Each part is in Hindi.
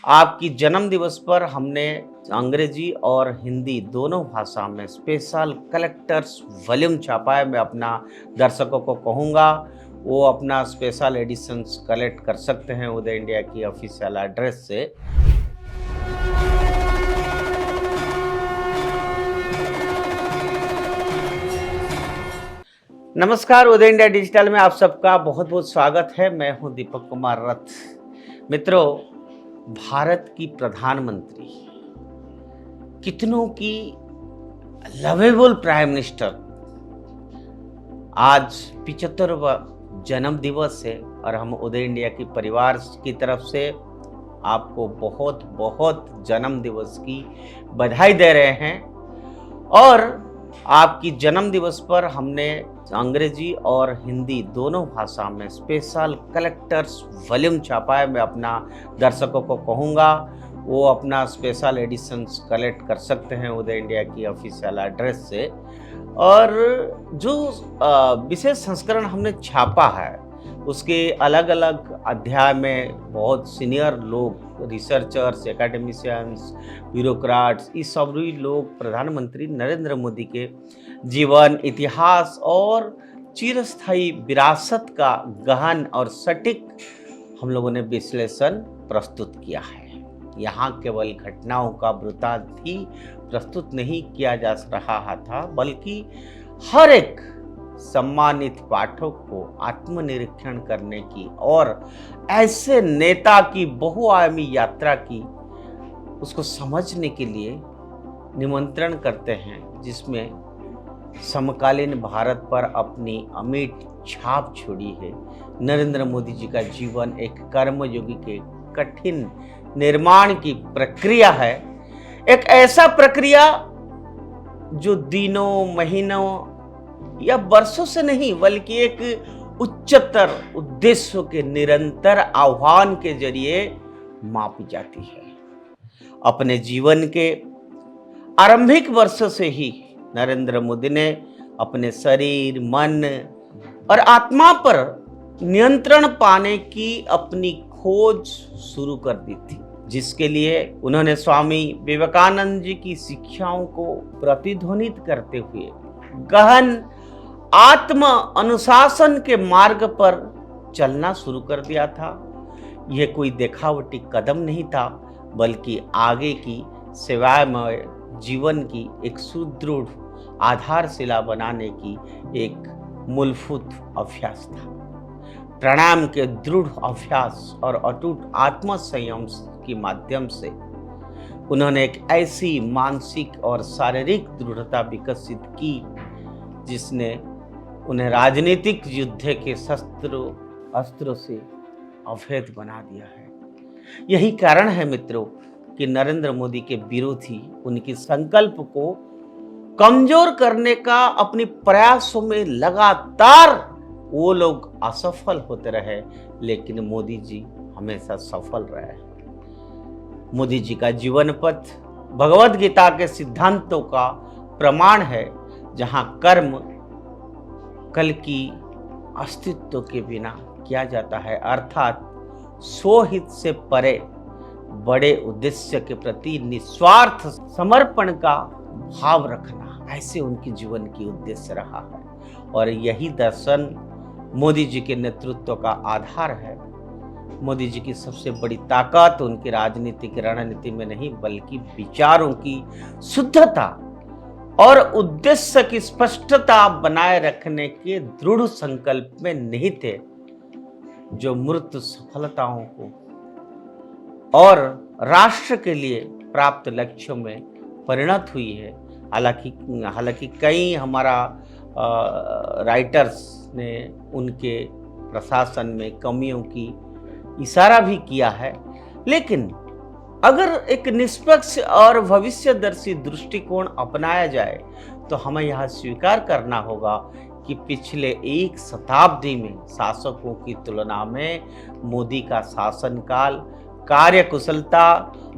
आपकी जन्म दिवस पर हमने अंग्रेजी और हिंदी दोनों भाषा में स्पेशल कलेक्टर्स वॉल्यूम छापा है। मैं अपना दर्शकों को कहूँगा वो अपना स्पेशल एडिशंस कलेक्ट कर सकते हैं उदय इंडिया की ऑफिशियल एड्रेस से। नमस्कार, उदय इंडिया डिजिटल में आप सबका बहुत बहुत स्वागत है। मैं हूं दीपक कुमार रथ। मित्रों, भारत की प्रधानमंत्री, कितनों की लवेबल प्राइम मिनिस्टर, आज 75वां जन्म दिवस है और हम उदय इंडिया की परिवार की तरफ से आपको बहुत बहुत जन्म दिवस की बधाई दे रहे हैं। और आपकी जन्म दिवस पर हमने अंग्रेजी और हिंदी दोनों भाषा में स्पेशल कलेक्टर्स वॉल्यूम छापा है। मैं अपना दर्शकों को कहूँगा वो अपना स्पेशल एडिशंस कलेक्ट कर सकते हैं उदय इंडिया की ऑफिशियल एड्रेस से। और जो विशेष संस्करण हमने छापा है उसके अलग अलग अध्याय में बहुत सीनियर लोग, रिसर्चर्स, एकेडमिशियंस, ब्यूरोक्राट्स, ये सभी लोग प्रधानमंत्री नरेंद्र मोदी के जीवन, इतिहास और चिरस्थायी विरासत का गहन और सटीक हम लोगों ने विश्लेषण प्रस्तुत किया है। यहाँ केवल घटनाओं का वृत्तांत ही प्रस्तुत नहीं किया जा रहा था, बल्कि हर एक सम्मानित पाठक को आत्मनिरीक्षण करने की और ऐसे नेता की बहुआयामी यात्रा की उसको समझने के लिए निमंत्रण करते हैं, जिसमें समकालीन भारत पर अपनी अमिट छाप छोड़ी है। नरेंद्र मोदी जी का जीवन एक कर्मयोगी के कठिन निर्माण की प्रक्रिया है, एक ऐसा प्रक्रिया जो दिनों, महीनों या वर्षों से नहीं बल्कि एक उच्चतर उद्देश्यों के निरंतर आह्वान के जरिए मापी जाती है। अपने जीवन के आरंभिक वर्षों से ही नरेंद्र मोदी ने अपने शरीर, मन और आत्मा पर नियंत्रण पाने की अपनी खोज शुरू कर दी थी, जिसके लिए उन्होंने स्वामी विवेकानंद जी की शिक्षाओं को प्रतिध्वनित करते हुए गहन आत्म अनुशासन के मार्ग पर चलना शुरू कर दिया था। यह कोई दिखावटी कदम नहीं था, बल्कि आगे की सेवामय जीवन की एक सुदृढ़ आधारशिला बनाने की एक मूलभूत अभ्यास था। प्राणायाम के दृढ़ अभ्यास और अटूट आत्म संयम के माध्यम से उन्होंने एक ऐसी मानसिक और शारीरिक दृढ़ता विकसित की जिसने उन्हें राजनीतिक युद्ध के अस्त्रों से अभेद बना दिया है। यही कारण है मित्रों कि नरेंद्र मोदी के विरोधी उनकी संकल्प को कमजोर करने का अपने प्रयासों में लगातार वो लोग असफल होते रहे, लेकिन मोदी जी हमेशा सफल रहे। मोदी जी का जीवन पथ भगवद गीता के सिद्धांतों का प्रमाण है, जहां कर्म कल की अस्तित्व के बिना किया जाता है, अर्थात स्वहित से परे बड़े उद्देश्य के प्रति निस्वार्थ समर्पण का भाव रखना, ऐसे उनके जीवन की उद्देश्य रहा है। और यही दर्शन मोदी जी के नेतृत्व का आधार है। मोदी जी की सबसे बड़ी ताकत उनकी राजनीतिक रणनीति में नहीं, बल्कि विचारों की शुद्धता और उद्देश्य की स्पष्टता बनाए रखने के दृढ़ संकल्प में निहित थे, जो मूर्त सफलताओं को और राष्ट्र के लिए प्राप्त लक्ष्यों में परिणत हुई है। हालांकि कई हमारा राइटर्स ने उनके प्रशासन में कमियों की इशारा भी किया है, लेकिन अगर एक निष्पक्ष और भविष्यदर्शी दृष्टिकोण अपनाया जाए तो हमें यह स्वीकार करना होगा कि पिछले एक शताब्दी में शासकों की तुलना में मोदी का शासनकाल कार्य कुशलता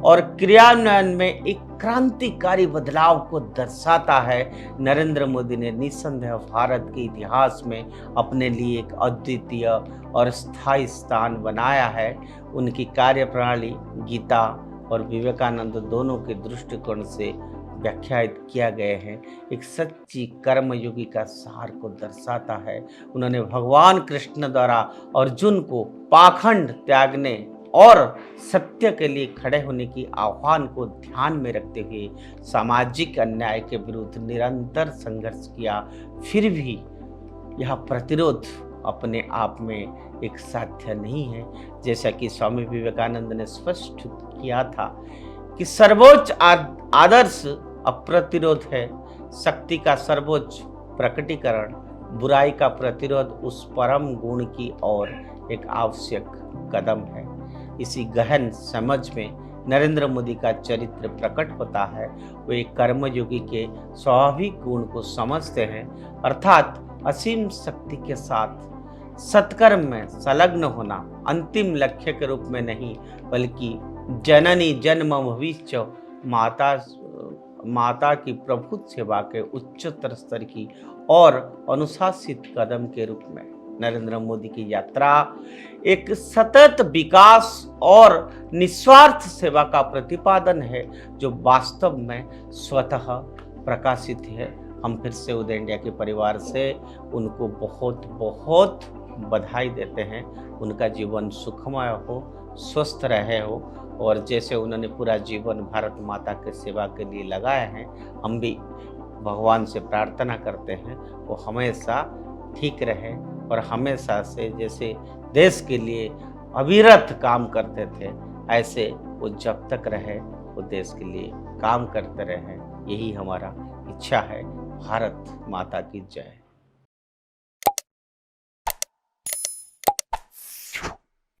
और क्रियान्वयन में एक क्रांतिकारी बदलाव को दर्शाता है। नरेंद्र मोदी ने निस्संदेह भारत के इतिहास में अपने लिए एक अद्वितीय और स्थायी स्थान बनाया है। उनकी कार्यप्रणाली गीता और विवेकानंद दोनों के दृष्टिकोण से व्याख्यायित किया गया है, एक सच्ची कर्मयोगी का सार को दर्शाता है। उन्होंने भगवान कृष्ण द्वारा अर्जुन को पाखंड त्यागने और सत्य के लिए खड़े होने की आह्वान को ध्यान में रखते हुए सामाजिक अन्याय के विरुद्ध निरंतर संघर्ष किया। फिर भी यह प्रतिरोध अपने आप में एक साध्य नहीं है। जैसा कि स्वामी विवेकानंद ने स्पष्ट किया था कि सर्वोच्च आदर्श अप्रतिरोध है, शक्ति का सर्वोच्च प्रकटीकरण, बुराई का प्रतिरोध उस परम गुण की ओर एक आवश्यक कदम है। इसी गहन समझ में नरेंद्र मोदी का चरित्र प्रकट होता है। वे एक कर्मयोगी के स्वाभाविक गुण को समझते हैं, अर्थात असीम शक्ति के साथ सत्कर्म में संलग्न होना अंतिम लक्ष्य के रूप में नहीं, बल्कि जननी जन्म भविष्य माता की प्रभुत सेवा के उच्चतर स्तर की और अनुशासित कदम के रूप में नरेंद्र मोदी की यात्रा एक सतत विकास और निस्वार्थ सेवा का प्रतिपादन है, जो वास्तव में स्वतः प्रकाशित है। हम फिर से उदय इंडिया के परिवार से उनको बहुत बहुत बधाई देते हैं। उनका जीवन सुखमय हो, स्वस्थ रहे हो, और जैसे उन्होंने पूरा जीवन भारत माता के सेवा के लिए लगाया है, हम भी भगवान से प्रार्थना करते हैं वो हमेशा ठीक रहे और हमेशा से जैसे देश के लिए अविरत काम करते थे, ऐसे वो जब तक रहे वो देश के लिए काम करते रहे। यही हमारा इच्छा है। भारत माता की जय।